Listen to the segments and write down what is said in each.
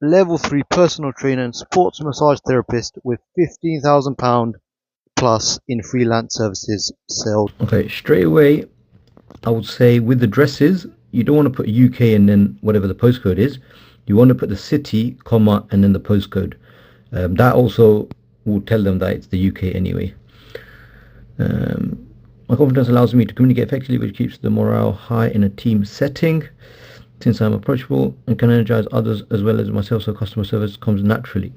level 3 personal trainer and sports massage therapist with £15,000 plus in freelance services sales. Okay, straight away, I would say with the dresses, you don't want to put UK and then whatever the postcode is. You want to put the city, comma, and then the postcode. That also will tell them that it's the UK anyway. My confidence allows me to communicate effectively, which keeps the morale high in a team setting. Since I'm approachable and can energize others as well as myself, so customer service comes naturally.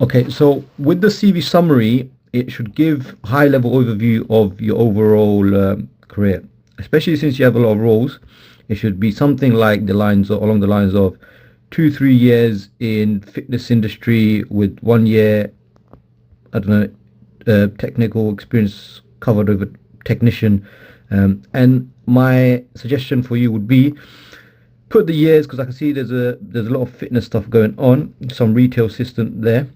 Okay, so with the CV summary, it should give high-level overview of your overall career, especially since you have a lot of roles. It should be something like along the lines of 2-3 years in fitness industry with 1 year, I don't know, technical experience covered over technician. And my suggestion for you would be put the years, because I can see there's a lot of fitness stuff going on, some retail assistant there.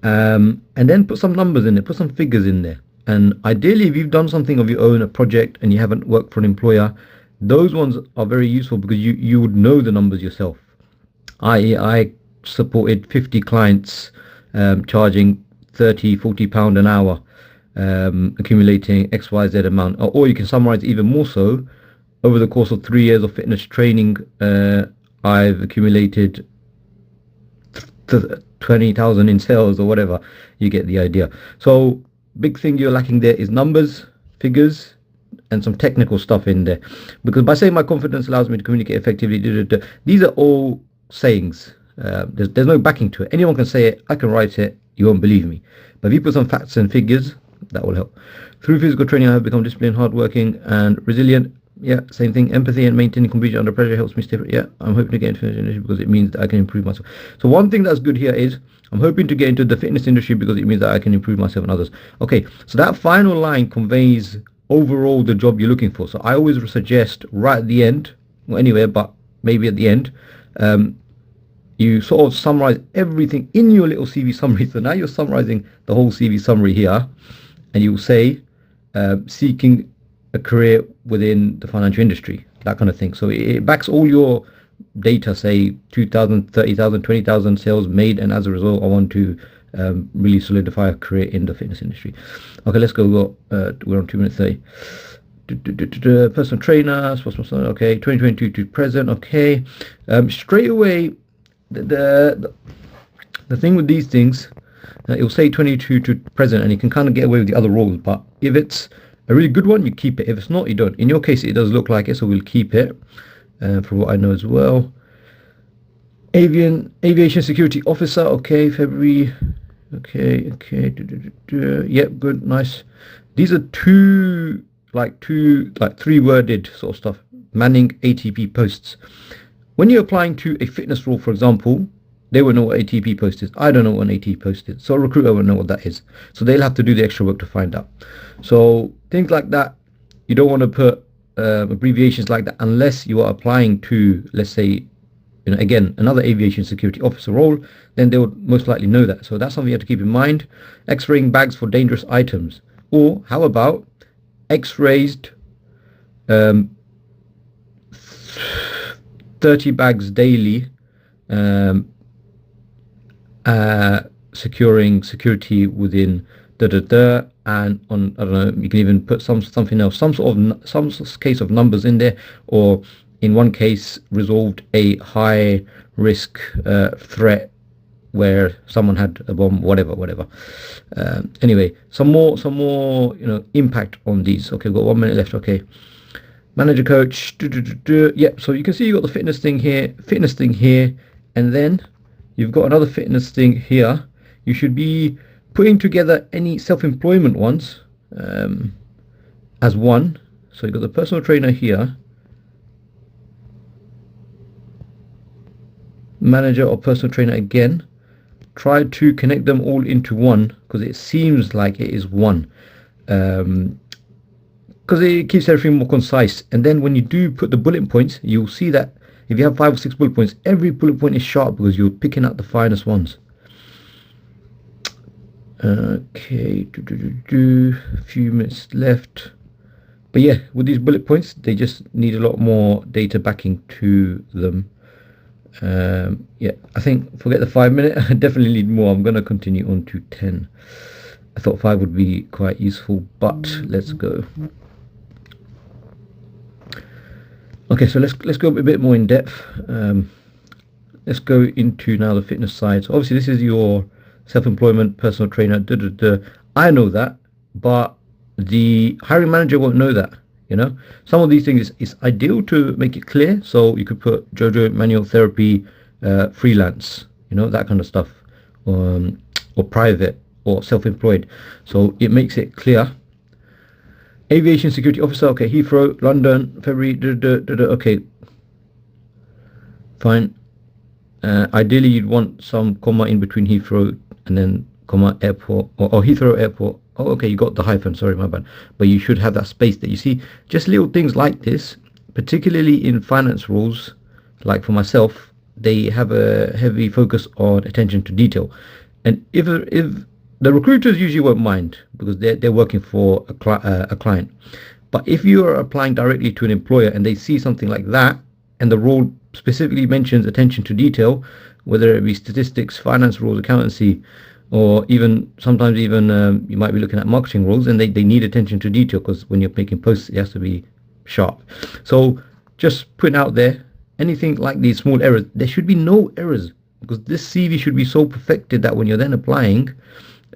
And then put some numbers in there, put some figures in there. And ideally, if you've done something of your own, a project, and you haven't worked for an employer, those ones are very useful because you would know the numbers yourself. I supported 50 clients, charging 30-40 pound an hour, accumulating XYZ amount. Or you can summarize even more so. Over the course of 3 years of fitness training, I've accumulated 20,000 in sales or whatever. You get the idea. So big thing you're lacking there is numbers, figures, and some technical stuff in there. Because by saying my confidence allows me to communicate effectively, these are all sayings. There's no backing to it. Anyone can say it. I can write it. You won't believe me. But if you put some facts and figures, that will help. Through physical training, I have become disciplined, hardworking, and resilient. Yeah, same thing. Empathy and maintaining composure under pressure helps me stay. Yeah, I'm hoping to get into the industry because it means that I can improve myself. So one thing that's good here is I'm hoping to get into the fitness industry because it means that I can improve myself and others. Okay, so that final line conveys overall the job you're looking for. So I always suggest right at the end, well, anywhere, but maybe at the end, you sort of summarize everything in your little CV summary. So now you're summarizing the whole CV summary here, and you'll say seeking a career within the financial industry, that kind of thing. So it backs all your data, say 2,000, 30,000, 20,000 sales made, and as a result I want to really solidify a career in the fitness industry. Okay, let's go. We're on 2 minutes 30. Personal trainer, okay, 2022 to present. Okay, straight away, the thing with these things, it'll say 22 to present, and you can kind of get away with the other roles. But if it's a really good one, you keep it. If it's not, you don't. In your case, it does look like it, so we'll keep it. From what I know as well, aviation security officer. Okay, February. Okay. Yep, good, nice. These are two three worded sort of stuff. Manning ATP posts. When you're applying to a fitness role, for example, they will know what ATP post is. I don't know what an ATP post is, so a recruiter will know what that is. So they'll have to do the extra work to find out. So things like that, you don't want to put abbreviations like that unless you are applying to, let's say, again, another aviation security officer role. Then they would most likely know that. So that's something you have to keep in mind. X-raying bags for dangerous items. Or how about X-rayed 30 bags daily, securing security within and on, I don't know, you can even put something else, some case of numbers in there, or in one case resolved a high risk threat where someone had a bomb, whatever. Anyway, some more impact on these. Okay, we've got 1 minute left. Okay, manager, coach. Yeah, so you can see you got the fitness thing here, and then you've got another fitness thing here. You should be putting together any self-employment ones as one. So you've got the personal trainer here, manager or personal trainer again. Try to connect them all into one, because it seems like it is one, because it keeps everything more concise. And then when you do put the bullet points, you'll see that if you have 5 or 6 bullet points, every bullet point is sharp because you're picking out the finest ones. Okay, a few minutes left. But yeah, with these bullet points, they just need a lot more data backing to them. Yeah, I think forget the 5 minute. I definitely need more. I'm gonna continue on to 10. I thought 5 would be quite useful, but let's go. Okay, so let's go a bit more in depth. Let's go into now the fitness side. So obviously this is your self-employment personal trainer. Duh, duh, duh. I know that, but the hiring manager won't know that. You know, some of these things is ideal to make it clear. So you could put JoJo manual therapy, freelance, you know, that kind of stuff, or private or self-employed. So it makes it clear. Aviation security officer. Okay, Heathrow, London, February. Duh, duh, duh, duh. Okay, fine. Ideally, you'd want some comma in between Heathrow and then comma airport or Heathrow airport. Oh, okay, you got the hyphen. Sorry, my bad. But you should have that space there. You see, just little things like this, particularly in finance roles, like for myself, they have a heavy focus on attention to detail. And if the recruiters usually won't mind because they're working for a client, but if you are applying directly to an employer and they see something like that, and the role specifically mentions attention to detail, whether it be statistics, finance roles, accountancy, or even sometimes even you might be looking at marketing roles, and they need attention to detail because when you're making posts, it has to be sharp. So just putting out there, anything like these small errors, there should be no errors because this CV should be so perfected that when you're then applying,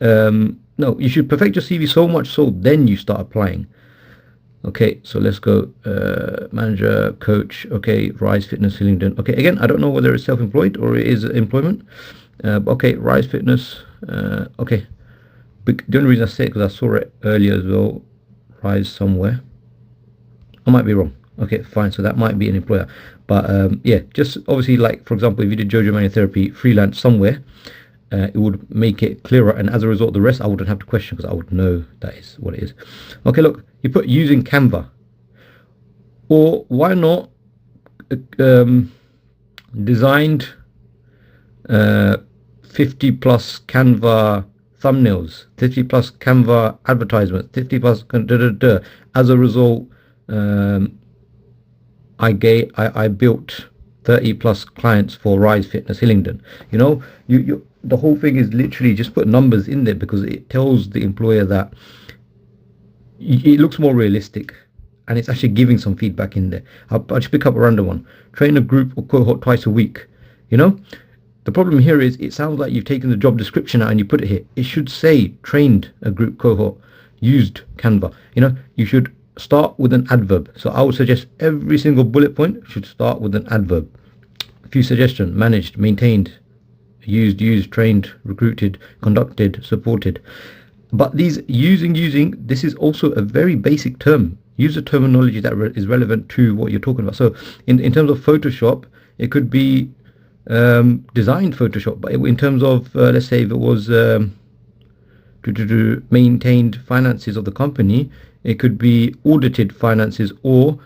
no, you should perfect your CV so much so then you start applying. Okay, so let's go. Manager, coach. Okay, Rise Fitness, Hillingdon. Okay, again, I don't know whether it's self-employed or it is employment. Okay, Rise Fitness. Okay, the only reason I say it because I saw it earlier as well. Rise somewhere. I might be wrong. Okay, fine. So that might be an employer, but yeah, just obviously, like for example, if you did JoJo Manual Therapy freelance somewhere, it would make it clearer, and as a result, the rest I wouldn't have to question because I would know that is what it is. Okay, look, you put using Canva, or why not designed 50 plus Canva thumbnails, 50 plus Canva advertisements, 50 plus da, da, da. As a result, I built 30 plus clients for Rise Fitness Hillingdon. You know, you the whole thing is literally just put numbers in there because it tells the employer that it looks more realistic and it's actually giving some feedback in there. I'll just pick up a random one. Train a group or cohort twice a week. You know, the problem here is it sounds like you've taken the job description out and you put it here. It should say trained a group cohort, used Canva. You know, you should start with an adverb. So I would suggest every single bullet point should start with an adverb. A few suggestions: managed, maintained, used, trained, recruited, conducted, supported. But these using, this is also a very basic term. Use a terminology that is relevant to what you're talking about. So in terms of Photoshop, it could be designed Photoshop, but in terms of let's say if it was to maintained finances of the company, it could be audited finances, or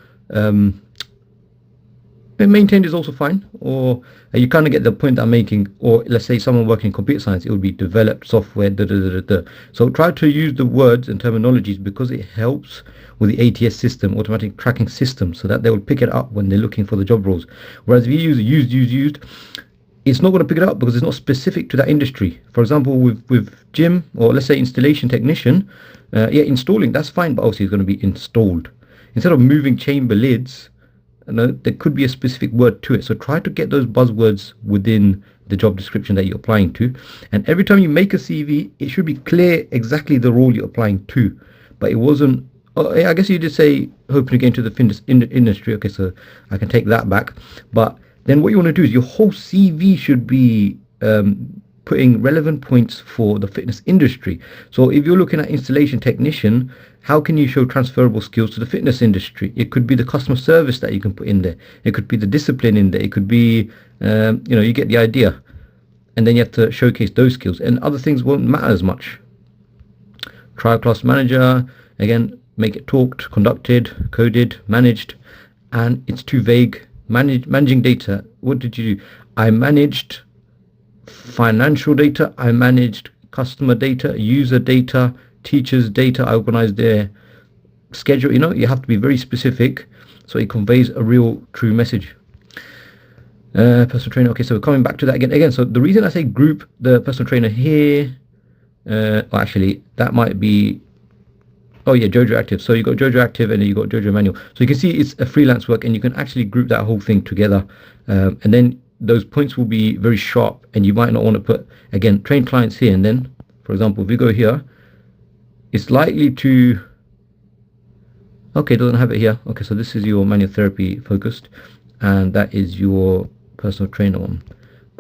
maintained is also fine, or you kind of get the point that I'm making. Or let's say someone working in computer science, it would be developed software, da, da, da, da, da. So try to use the words and terminologies because it helps with the ATS system, automatic tracking system, so that they will pick it up when they're looking for the job roles. Whereas if you use used, it's not going to pick it up because it's not specific to that industry. For example, with gym, or let's say installation technician, yeah, installing, that's fine, but obviously it's going to be installed. Instead of moving chamber lids, there could be a specific word to it. So try to get those buzzwords within the job description that you're applying to. And every time you make a CV, it should be clear exactly the role you're applying to. But it wasn't. Oh, I guess you did say hoping to get into the fitness industry. Okay, so I can take that back. But then what you want to do is your whole CV should be putting relevant points for the fitness industry. So if you're looking at installation technician, how can you show transferable skills to the fitness industry? It could be the customer service that you can put in there. It could be the discipline in there. It could be, you get the idea. And then you have to showcase those skills, and other things won't matter as much. Trial class manager, again, make it talked, conducted, coded, managed, and it's too vague. Managing data. What did you do? I managed financial data. I managed customer data, user data, teachers data. I organized their schedule. You have to be very specific so it conveys a real true message. Personal trainer. Okay, so we're coming back to that again. So the reason I say group the personal trainer here, well, actually, that might be. Oh yeah, Jojo Active. So you got Jojo Active and then you got Jojo Manual. So you can see it's a freelance work, and you can actually group that whole thing together, and then those points will be very sharp. And you might not want to put again train clients here, and then, for example, if we go here, it's likely to. Okay, it doesn't have it here. Okay, so this is your manual therapy focused, and that is your personal trainer one.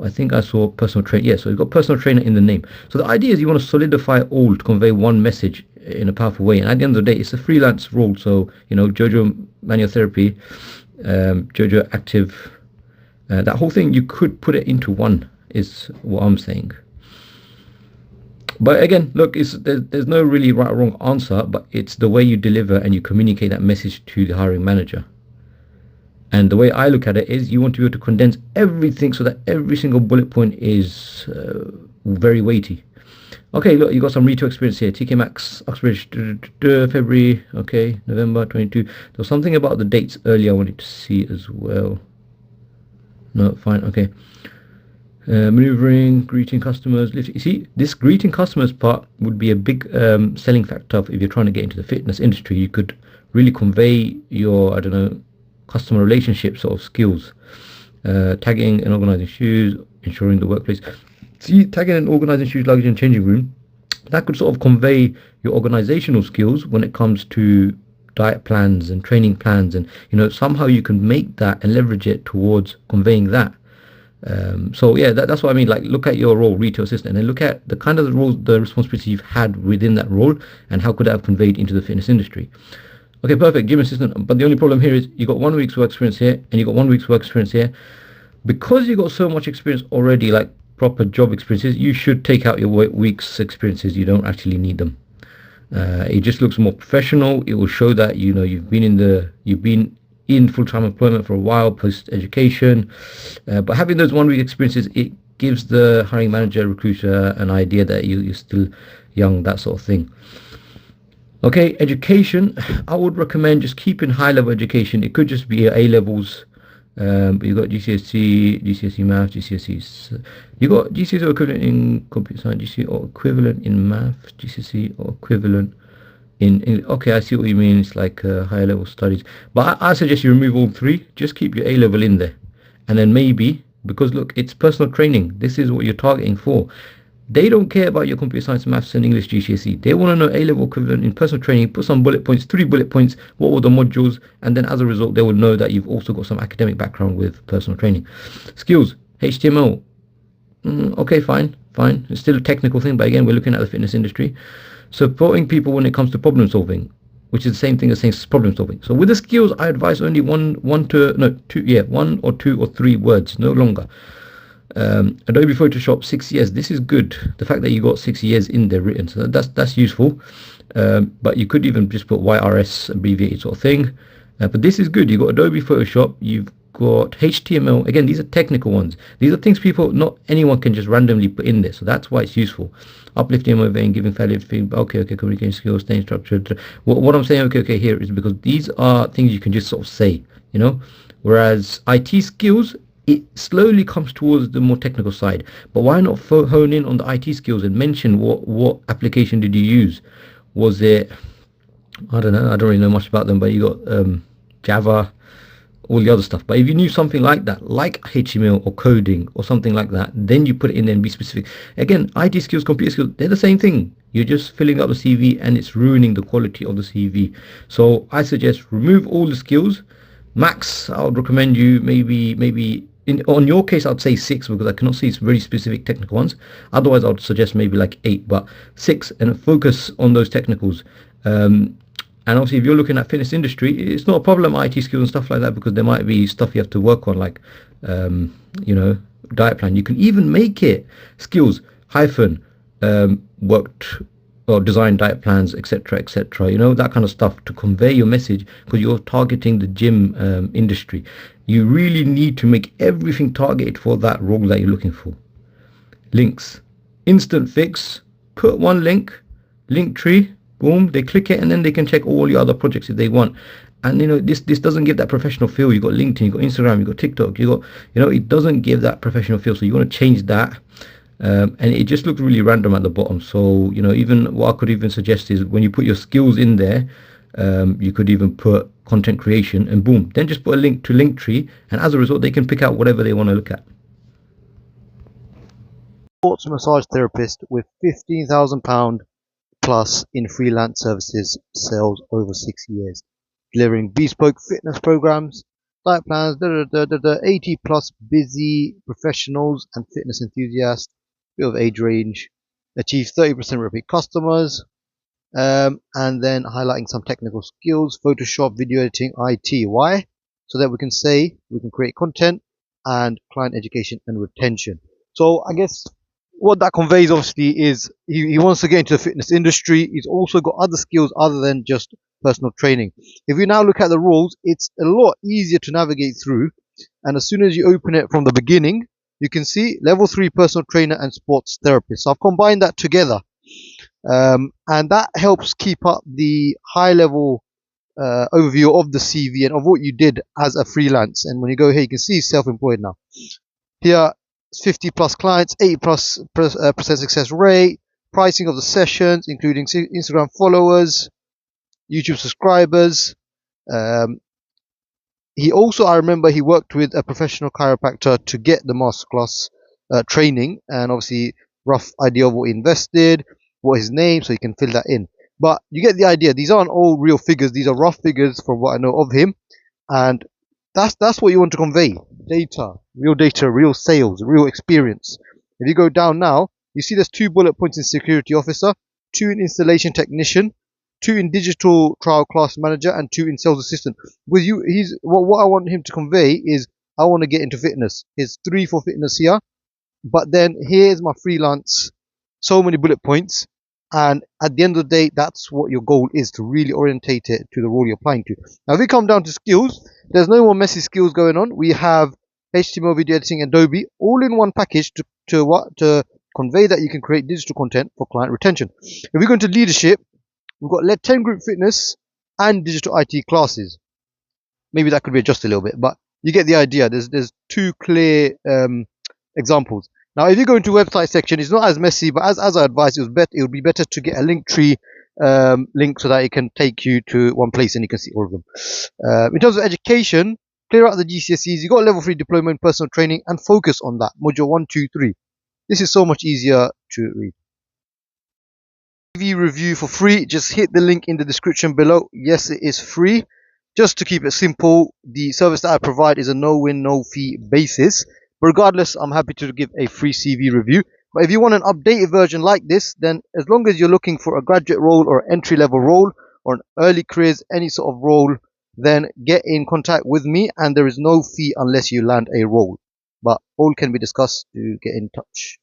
I think I saw personal trainer. Yeah, so you've got personal trainer in the name. So the idea is you want to solidify all to convey one message in a powerful way. And at the end of the day, it's a freelance role. So, Jojo manual therapy, Jojo active, that whole thing, you could put it into one, is what I'm saying. But again, look, there's no really right or wrong answer, but it's the way you deliver and you communicate that message to the hiring manager. And the way I look at it is you want to be able to condense everything so that every single bullet point is very weighty. Okay, look, you got some retail experience here. TK Maxx, Uxbridge, February, okay, November 22. There was something about the dates earlier I wanted to see as well. No, fine, okay. Maneuvering, greeting customers. You see, this greeting customers part would be a big selling factor if you're trying to get into the fitness industry. You could really convey your, I don't know, customer relationship sort of skills. Tagging and organizing shoes, ensuring the workplace. See, tagging and organizing shoes, luggage, and changing room. That could sort of convey your organizational skills when it comes to diet plans and training plans, and somehow you can make that and leverage it towards conveying that. So yeah, that's what I mean. Like, look at your role, retail assistant, and look at the kind of the roles, the responsibilities you've had within that role, and how could that have conveyed into the fitness industry. Okay, perfect, gym assistant. But the only problem here is you got 1 week's work experience here, and you got 1 week's work experience here. Because you got so much experience already, like proper job experiences, you should take out your week's experiences. You don't actually need them. It just looks more professional. It will show that you've been in full-time employment for a while, post-education. But having those 1 week experiences, it gives the hiring manager, recruiter, an idea that you're still young, that sort of thing. Okay, education. I would recommend just keeping high-level education. It could just be A levels. But you got GCSE math, GCSE. You got GCSE or equivalent in computer science, GCSE or equivalent in math, GCSE or equivalent in okay, I see what you mean. It's like higher level studies. But I suggest you remove all three. Just keep your A level in there, and then maybe, because look, it's personal training. This is what you're targeting for. They don't care about your computer science, maths, and English GCSE. They want to know A-level equivalent in personal training. Put some bullet points, 3 bullet points. What were the modules? And then as a result, they will know that you've also got some academic background with personal training. Skills, HTML. Okay, fine. It's still a technical thing, but again, we're looking at the fitness industry. Supporting people when it comes to problem solving, which is the same thing as saying problem solving. So with the skills, I advise only one or two or three words, no longer. Adobe Photoshop 6 years. This is good. The fact that you got 6 years in there written, so that's useful. But you could even just put YRS, abbreviated sort of thing. But this is good. You got Adobe Photoshop. You've got HTML. Again, these are technical ones. These are things not anyone can just randomly put in there. So that's why it's useful. Uplifting, motivating, giving value feedback. Okay, communication skills, staying structured. What I'm saying, okay, here is because these are things you can just sort of say, Whereas IT skills, it slowly comes towards the more technical side. But why not hone in on the IT skills and mention what application did you use? Was it, I don't know, I don't really know much about them, but you got Java, all the other stuff. But if you knew something like that, like HTML or coding or something like that, then you put it in there and be specific. Again, IT skills, computer skills, they're the same thing. You're just filling up the CV and it's ruining the quality of the CV. So I suggest remove all the skills. Max, I would recommend you maybe on your case, I'd say 6 because I cannot see it's very specific technical ones. Otherwise, I would suggest maybe like 8, but 6, and focus on those technicals. And obviously, if you're looking at fitness industry, it's not a problem, IT skills and stuff like that, because there might be stuff you have to work on, like, diet plan. You can even make it skills hyphen worked or design diet plans, etc., that kind of stuff to convey your message, because you're targeting the gym industry. You really need to make everything targeted for that role that you're looking for. Links, instant fix. Put one link tree, boom, they click it, and then they can check all your other projects if they want. And this doesn't give that professional feel. You got LinkedIn, you got Instagram, you got TikTok, you got it doesn't give that professional feel. So you want to change that. And it just looks really random at the bottom. So even what I could even suggest is when you put your skills in there, you could even put content creation, and boom, then just put a link to Linktree, and as a result they can pick out whatever they want to look at. Sports massage therapist with £15,000 plus in freelance services sales over 6 years, delivering bespoke fitness programs, diet plans, 80 plus busy professionals and fitness enthusiasts, bit of age range, achieve 30% repeat customers, and then highlighting some technical skills, Photoshop, video editing, IT. Why? So that we can say we can create content and client education and retention. So I guess what that conveys obviously is he wants to get into the fitness industry. He's also got other skills other than just personal training. If we now look at the rules, it's a lot easier to navigate through. And as soon as you open it from the beginning, you can see level 3 personal trainer and sports therapist. So I've combined that together. And that helps keep up the high level overview of the CV and of what you did as a freelance. And when you go here, you can see self-employed now. Here, 50 plus clients, 80 plus percent success rate, pricing of the sessions, including Instagram followers, YouTube subscribers. Um, he also, I remember, he worked with a professional chiropractor to get the masterclass training, and obviously rough idea of what he invested, what his name, so you can fill that in. But you get the idea. These aren't all real figures. These are rough figures from what I know of him, and that's what you want to convey. Data, real sales, real experience. If you go down now, you see there's 2 bullet points in security officer, 2 in installation technician, 2 in digital trial class manager, and 2 in sales assistant. With you, he's what I want him to convey is I want to get into fitness. Here's 3 for fitness here, but then here's my freelance, so many bullet points, and at the end of the day, that's what your goal is, to really orientate it to the role you're applying to. Now, if we come down to skills, there's no more messy skills going on. We have HTML, video editing, Adobe, all in one package to convey that you can create digital content for client retention. If we go into leadership, we've got led 10 group fitness and digital IT classes. Maybe that could be adjusted a little bit, but you get the idea. There's 2 clear examples. Now, if you go into website section, it's not as messy, but as I advised, it would be better to get a Linktree link so that it can take you to one place and you can see all of them. In terms of education, clear out the GCSEs. You got level 3 diploma in personal training and focus on that. Module 1, 2, 3. This is so much easier to read. CV review for free. Just hit the link in the description below. Yes, it is free. Just to keep it simple, the service that I provide is a no-win, no-fee basis. But regardless, I'm happy to give a free CV review. But if you want an updated version like this, then as long as you're looking for a graduate role or entry-level role or an early careers, any sort of role, then get in contact with me, and there is no fee unless you land a role. But all can be discussed. To get in touch.